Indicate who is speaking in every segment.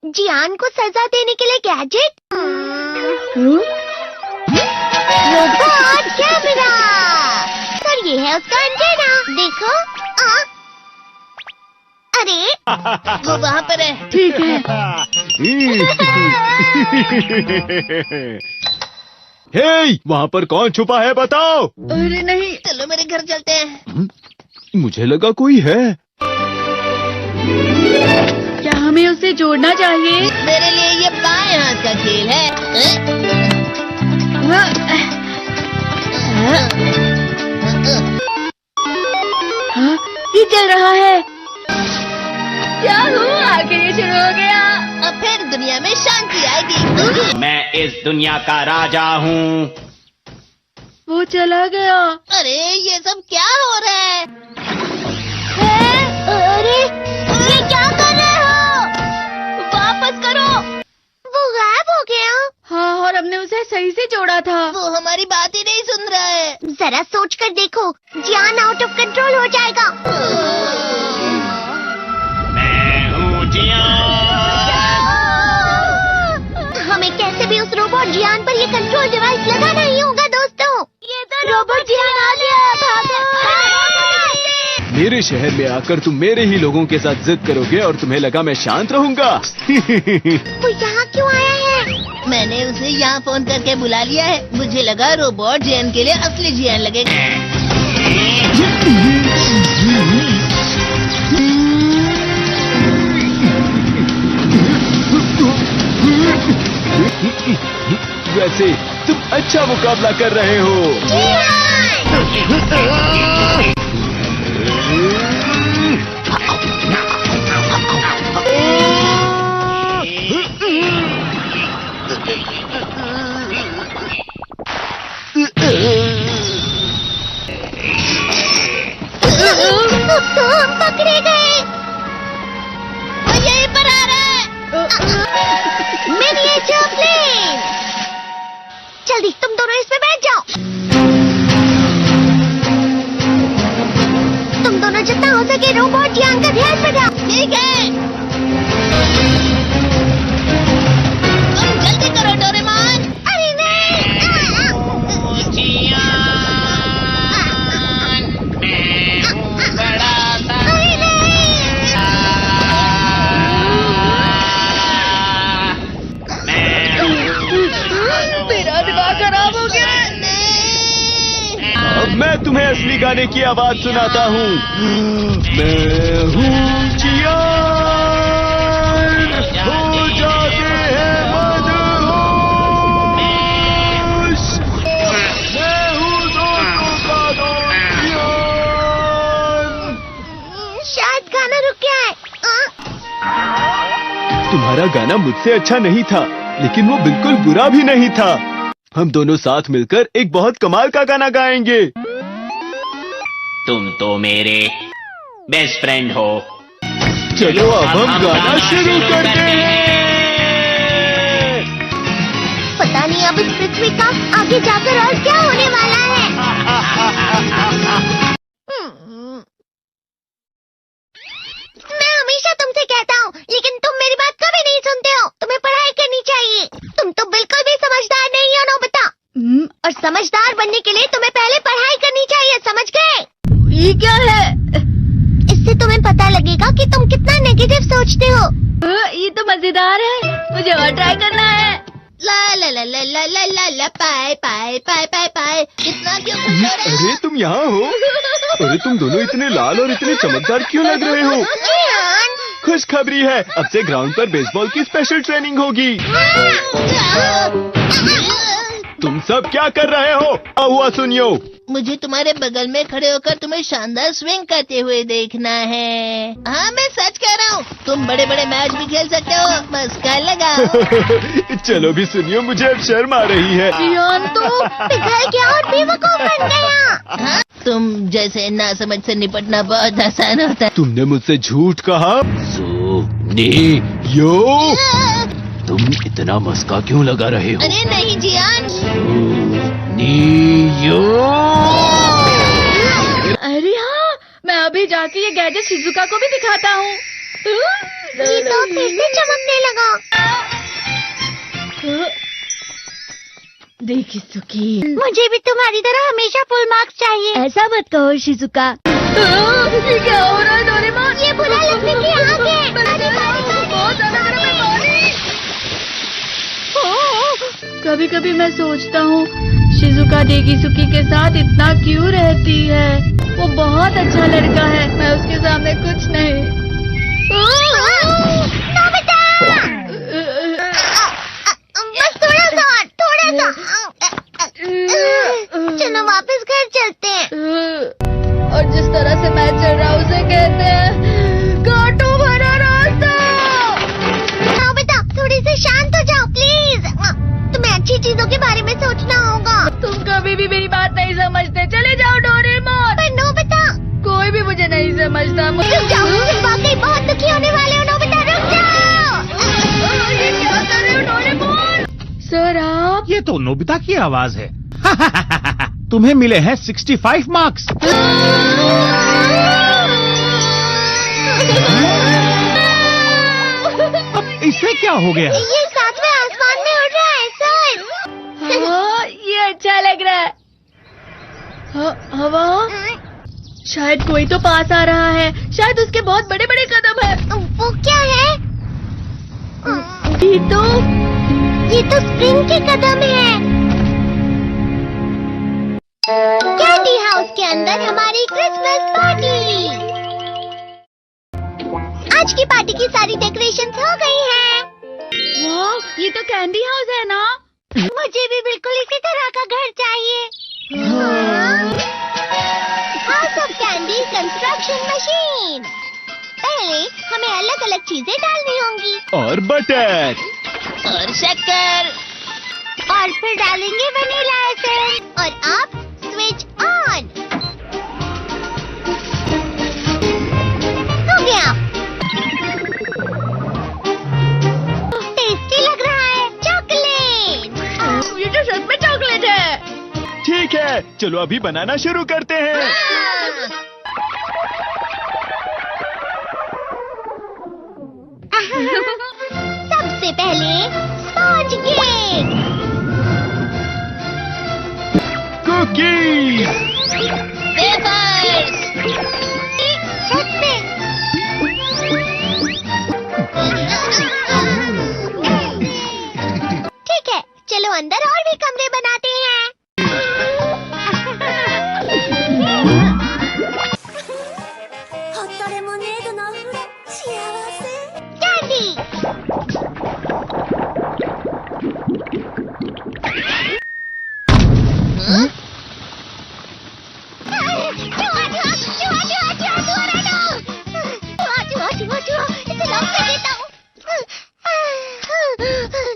Speaker 1: जियान को सजा देने के लिए गैजेट। Robot camera. सर ये है उसका एंटेना, देखो। अरे वो वहाँ पर है।
Speaker 2: ठीक है।
Speaker 3: हे, वहाँ पर कौन छुपा है बताओ।
Speaker 2: अरे नहीं।
Speaker 1: चलो मेरे घर चलते हैं।
Speaker 3: मुझे लगा कोई है।
Speaker 2: क्या हमें उसे जोड़ना चाहिए?
Speaker 1: मेरे लिए ये बाएं हाथ का खेल है।
Speaker 2: हाँ, ये चल रहा है। क्या हुआ? आखिर ये शुरू हो गया।
Speaker 1: अब फिर दुनिया में शांति आएगी।
Speaker 4: मैं इस दुनिया का राजा हूँ।
Speaker 2: वो चला गया।
Speaker 1: अरे ये सब क्या हो रहा है? अरे ये क्या कर रहे हो?
Speaker 2: वापस करो।
Speaker 1: वो गायब हो गया।
Speaker 2: हाँ, और हमने उसे सही से जोड़ा था।
Speaker 1: वो हमारी बात ही नहीं सुन रहा है। जरा सोच कर देखो, जियान आउट ऑफ कंट्रोल हो जाएगा।
Speaker 4: मैं हूँ
Speaker 1: हमें कैसे भी उस रोबोट जियान पर ये कंट्रोल डिवाइस लगाना ही होगा दोस्तों। ये तो रोबोट जियान आ गया। भागो।
Speaker 3: मेरे शहर में आकर तुम मेरे ही लोगों के साथ जिद करोगे और तुम्हें लगा मैं शांत रहूंगा।
Speaker 1: वो यहाँ क्यों आया है? मैंने उसे यहाँ फोन करके बुला लिया है। मुझे लगा रोबोट जियान के लिए असली जियान लगेगा।
Speaker 3: वैसे तुम अच्छा मुकाबला कर रहे हो।
Speaker 1: तो हम पकड़े गए। वो यहीं पर आ रहा है। Miniature plane. जल्दी तुम दोनों इसमें बैठ जाओ। तुम दोनों जितना हो सके रोबोट जियान का ध्यान बजाओ। ठीक है। तुम जल्दी करो डोरेमोन। अरे नहीं। अरे नहीं।
Speaker 2: मेरा दिमाग खराब हो गया।
Speaker 3: अब मैं तुम्हें असली गाने की आवाज सुनाता हूँ। मैं हूँ जियान, हो जाते हैं मदहोश। मैं हूँ दोस्तों का दोस्त जियान।
Speaker 1: शायद गाना रुक गया है।
Speaker 3: तुम्हारा गाना मुझसे अच्छा नहीं था, लेकिन वो बिल्कुल बुरा भी नहीं था। हम दोनों साथ मिलकर एक बहुत कमाल का गाना गाएंगे।
Speaker 4: तुम तो मेरे बेस्ट फ्रेंड हो।
Speaker 3: चलो अब हम गाना शुरू करते हैं।
Speaker 1: पता नहीं अब इस पृथ्वी का आगे जाकर और क्या होने वाला है। मैं हमेशा तुमसे कहता हूँ, लेकिन तुम मेरी बात कभी नहीं सुनते हो। तुम्हें पढ़ाई करनी चाहिए। तुम तो बिल्कुल भी समझदार नहीं हो नोबिता। और समझदार बनने के लिए तुम्हें पहले पढ़ाई करनी चाहिए, समझ गए?
Speaker 2: ये क्या है?
Speaker 1: इससे तुम्हें पता लगेगा कि तुम कितना नेगेटिव सोचते हो।
Speaker 2: ये तो मजेदार है। मुझे और ट्राई करना है।
Speaker 1: ला ला ला ला ला ला ला ला पाए पाए पाए पाए पाए। इतना क्यों खुश हो रहे हो?
Speaker 3: अरे तुम यहाँ हो? अरे तुम दोनों इतने लाल और इतने चमकदार क्यों लग रहे हो?
Speaker 1: जियान।
Speaker 3: खुशखबरी है, अब से ग्राउंड पर बेसबॉल की स्पेशल ट्रेनिंग होगी। तुम सब क्या कर रहे हो? आओ हुआ सुनियो।
Speaker 1: मुझे तुम्हारे बगल में खड़े होकर तुम्हें शानदार स्विंग करते हुए देखना है। हाँ मैं सच कह रहा हूँ। तुम बड़े बड़े मैच भी खेल सकते हो, बस कर लगाओ।
Speaker 3: चलो भी सुनियो, मुझे अब शर्म आ रही है।
Speaker 1: जियान तो पिघल गया और बेवकूफ बन गया। हाँ? तुम जैसे नासमझ से निपटना बहुत आसान होता है।
Speaker 3: तुमने मुझसे झूठ कहा। यो तुम इतना मस्का क्यों लगा रहे हो?
Speaker 1: अरे नहीं जियान।
Speaker 2: अरे हाँ, मैं अभी जाके ये गैजेट शिजुका को भी दिखाता हूँ।
Speaker 1: जी तो फिर से चमकने लगा।
Speaker 2: देखी सुखी।
Speaker 1: मुझे भी तुम्हारी तरह हमेशा फुल मार्क्स चाहिए।
Speaker 2: ऐसा मत कहो शिजुका। ये क्या हो रहा है डोरेमोन?
Speaker 1: ये बुरा लगने की आग है।
Speaker 2: कभी कभी मैं सोचता हूँ शिजुका डेगिसुकी के साथ इतना क्यों रहती है। वो बहुत अच्छा लड़का है, मैं उसके सामने कुछ नहीं।
Speaker 1: नोबिता! बस थोड़ा सा। चलो वापस घर चलते हैं।
Speaker 2: और जिस तरह से मैं चल रहा हूँ उसे कहते हैं कांटों भरा रास्ता।
Speaker 1: नोबिता, थोड़ी सी शांत हो जाओ प्लीज। तुम्हें अच्छी चीजों के बारे में सोचना होगा।
Speaker 2: तुम कभी भी मेरी बात नहीं समझते। चले जाओ डोरेमोन।
Speaker 1: पर नोबिता,
Speaker 2: कोई भी मुझे नहीं समझता।
Speaker 1: रुक जाओ, तुम वाकई बहुत दुखी होने वाले हो। नोबिता रुक जाओ।
Speaker 2: ये क्या कर रहे हो डोरेमोन? सर आप?
Speaker 5: ये तो नोबिता की आवाज है। तुम्हें मिले हैं 65 मार्क्स। अब इससे क्या हो गया?
Speaker 1: ये सातवें आसमान में उड़ रहा है सर।
Speaker 2: हाँ, ये अच्छा लग रहा है। हवा? शायद कोई तो पास आ रहा है। शायद उसके बहुत बड़े बड़े कदम है।
Speaker 1: वो क्या है? ये तो स्प्रिंग के कदम है। कैंडी हाउस के अंदर हमारी क्रिसमस पार्टी। आज की पार्टी की सारी डेकोरेशंस हो गई हैं।
Speaker 2: वाह, ये तो कैंडी हाउस है ना?
Speaker 1: मुझे भी बिल्कुल इसी तरह का घर चाहिए। House of candy construction machine. पहले हमें अलग अलग चीजें डालनी होंगी।
Speaker 3: और बटर।
Speaker 1: और शक्कर। और फिर डालेंगे वनीला एसेंस। और अब स्विच ऑन। हो गया। टेस्टी लग रहा है। चॉकलेट।
Speaker 2: ये तो सच में चॉकलेट है।
Speaker 3: ठीक है, चलो अभी बनाना शुरू करते हैं।
Speaker 1: सबसे पहले स्पॉन्ज केक।
Speaker 3: कुकीज।
Speaker 1: वेफर्स। छत पे। ठीक है, चलो अंदर और भी कमरे बनाते हैं। कैंडी।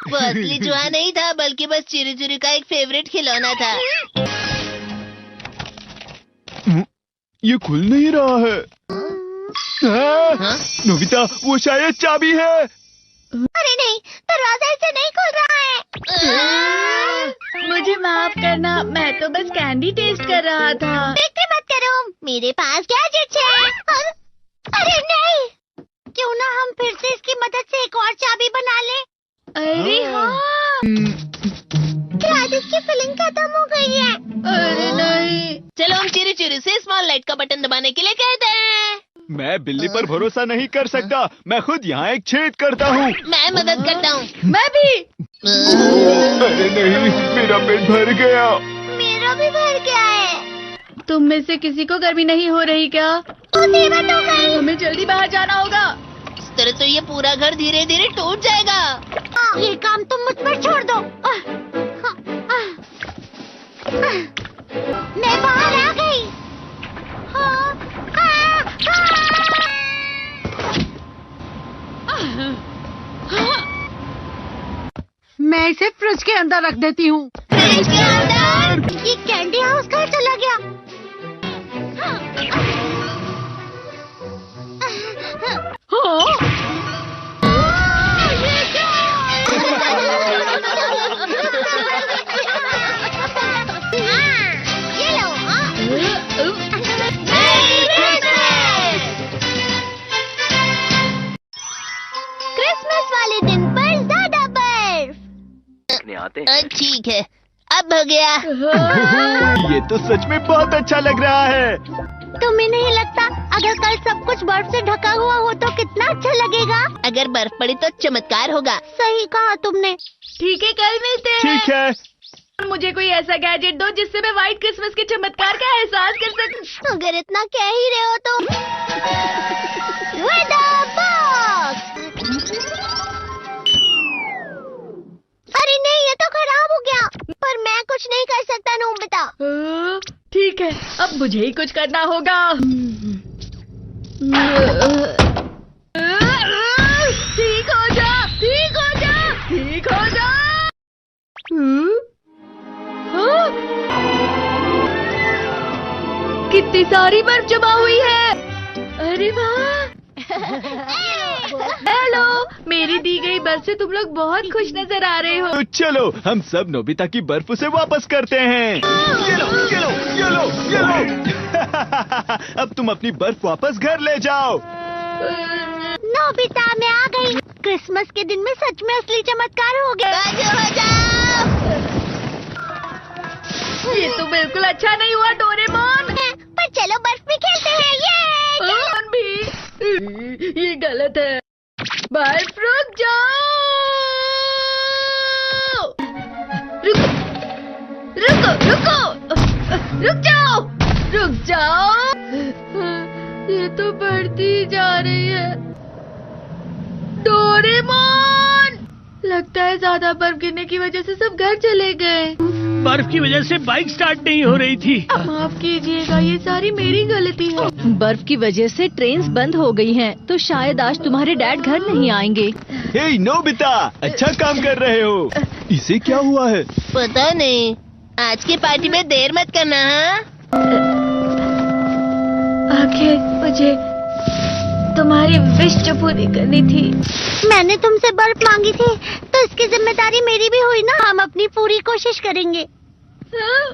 Speaker 6: वो असली जुआ नहीं था, बल्कि बस चिरू चिरू का एक फेवरेट खिलौना था।
Speaker 3: ये खुल नहीं रहा है।
Speaker 6: हाँ?
Speaker 3: नोबिता, वो शायद चाबी है।
Speaker 1: अरे नहीं, दरवाजा ऐसे नहीं खुल रहा है।
Speaker 2: मुझे माफ करना, मैं तो बस कैंडी टेस्ट कर रहा था।
Speaker 1: फिक्र मत करो, मेरे पास गैजेट्स है। अरे नहीं, क्यों ना हम फिर से इसकी मदद से एक और चाबी बना लें।
Speaker 2: अरे हाँ।
Speaker 1: शायद इसकी फिलिंग खत्म हो गई है।
Speaker 2: अरे नहीं।
Speaker 6: चलो हम चिरू चिरू से स्मॉल लाइट का बटन दबाने के लिए कहते हैं।
Speaker 3: मैं बिल्ली पर भरोसा नहीं कर सकता। मैं खुद यहाँ एक छेद करता हूँ।
Speaker 6: मैं मदद करता हूँ।
Speaker 2: मैं भी।
Speaker 3: अरे नहीं, मेरा पेट भर गया।
Speaker 1: मेरा भी भर गया है।
Speaker 2: तुम में से किसी को गर्मी नहीं हो रही क्या?
Speaker 1: मुसीबत हो गई।
Speaker 2: हमें जल्दी बाहर जाना होगा।
Speaker 6: इस तरह तो ये पूरा घर धीरे धीरे टूट जाएगा।
Speaker 1: ये काम तुम मुझ पर छोड़ दो। मैं बाहर आ गई।
Speaker 7: मैं इसे फ्रिज के अंदर रख देती हूँ।
Speaker 1: फ्रिज के अंदर? ये कैंडी हाउस कहाँ चला गया? ये लो। क्रिसमस वाले दिन पर ज्यादा बर्फ।
Speaker 6: ठीक है, अब हो गया।
Speaker 3: ये तो सच में बहुत अच्छा लग रहा है।
Speaker 1: तुम्हें नहीं लगता अगर कल सब कुछ बर्फ से ढका हुआ हो तो कितना अच्छा लगेगा?
Speaker 6: अगर बर्फ पड़ी तो चमत्कार होगा।
Speaker 1: सही कहा तुमने।
Speaker 2: ठीक है, कल मिलते हैं।
Speaker 3: ठीक है।
Speaker 2: मुझे कोई ऐसा गैजेट दो जिससे मैं व्हाइट क्रिसमस के चमत्कार का एहसास कर सकूं।
Speaker 1: अगर इतना कह ही रहे हो तो वेदर बॉक्स। अरे नहीं, ये तो खराब हो गया। पर मैं कुछ नहीं कर सकता नोबिता।
Speaker 2: ठीक है, अब मुझे ही कुछ करना होगा। ठीक हो जा, ठीक हो जा, ठीक हो जा। हाँ? कितनी सारी बर्फ जमा हुई है। अरे वाह। हेलो, मेरी दी गई बर्फ से तुम लोग बहुत खुश नजर आ रहे हो।
Speaker 3: तो चलो हम सब नोबिता की बर्फ उसे वापस करते हैं। ये लो, ये लो, ये लो, ये लो। अब तुम अपनी बर्फ वापस घर ले जाओ।
Speaker 1: नोबिता, मैं आ गई। क्रिसमस के दिन में सच में असली चमत्कार हो गया।
Speaker 6: बाजू हो जाओ।
Speaker 2: ये तो बिल्कुल अच्छा नहीं हुआ डोरेमोन।
Speaker 1: पर चलो बर्फ में खेलते हैं। ये
Speaker 2: डोरेमोन भी, ये गलत है। बर्फ रुक जाओ। रुको, रुको, रुको, रुक जाओ, रुक जाओ। ये तो बढ़ती जा रही है। डोरेमोन, लगता है ज्यादा बर्फ गिरने की वजह से सब घर चले गए।
Speaker 5: बर्फ की वजह से बाइक स्टार्ट नहीं हो रही थी।
Speaker 2: माफ कीजिएगा, ये सारी मेरी गलती है।
Speaker 8: बर्फ की वजह से ट्रेन्स बंद हो गई हैं, तो शायद आज तुम्हारे डैड घर नहीं आएंगे।
Speaker 3: हे नोबिता, अच्छा काम कर रहे हो। इसे क्या हुआ है?
Speaker 6: पता नहीं। आज की पार्टी में देर मत करना। हाँ?
Speaker 2: आखिर मुझे तुम्हारी विश जो पूरी करनी थी।
Speaker 1: मैंने तुमसे बर्फ मांगी थी तो इसकी जिम्मेदारी मेरी भी हुई ना। हम अपनी पूरी कोशिश करेंगे।
Speaker 2: हाँ?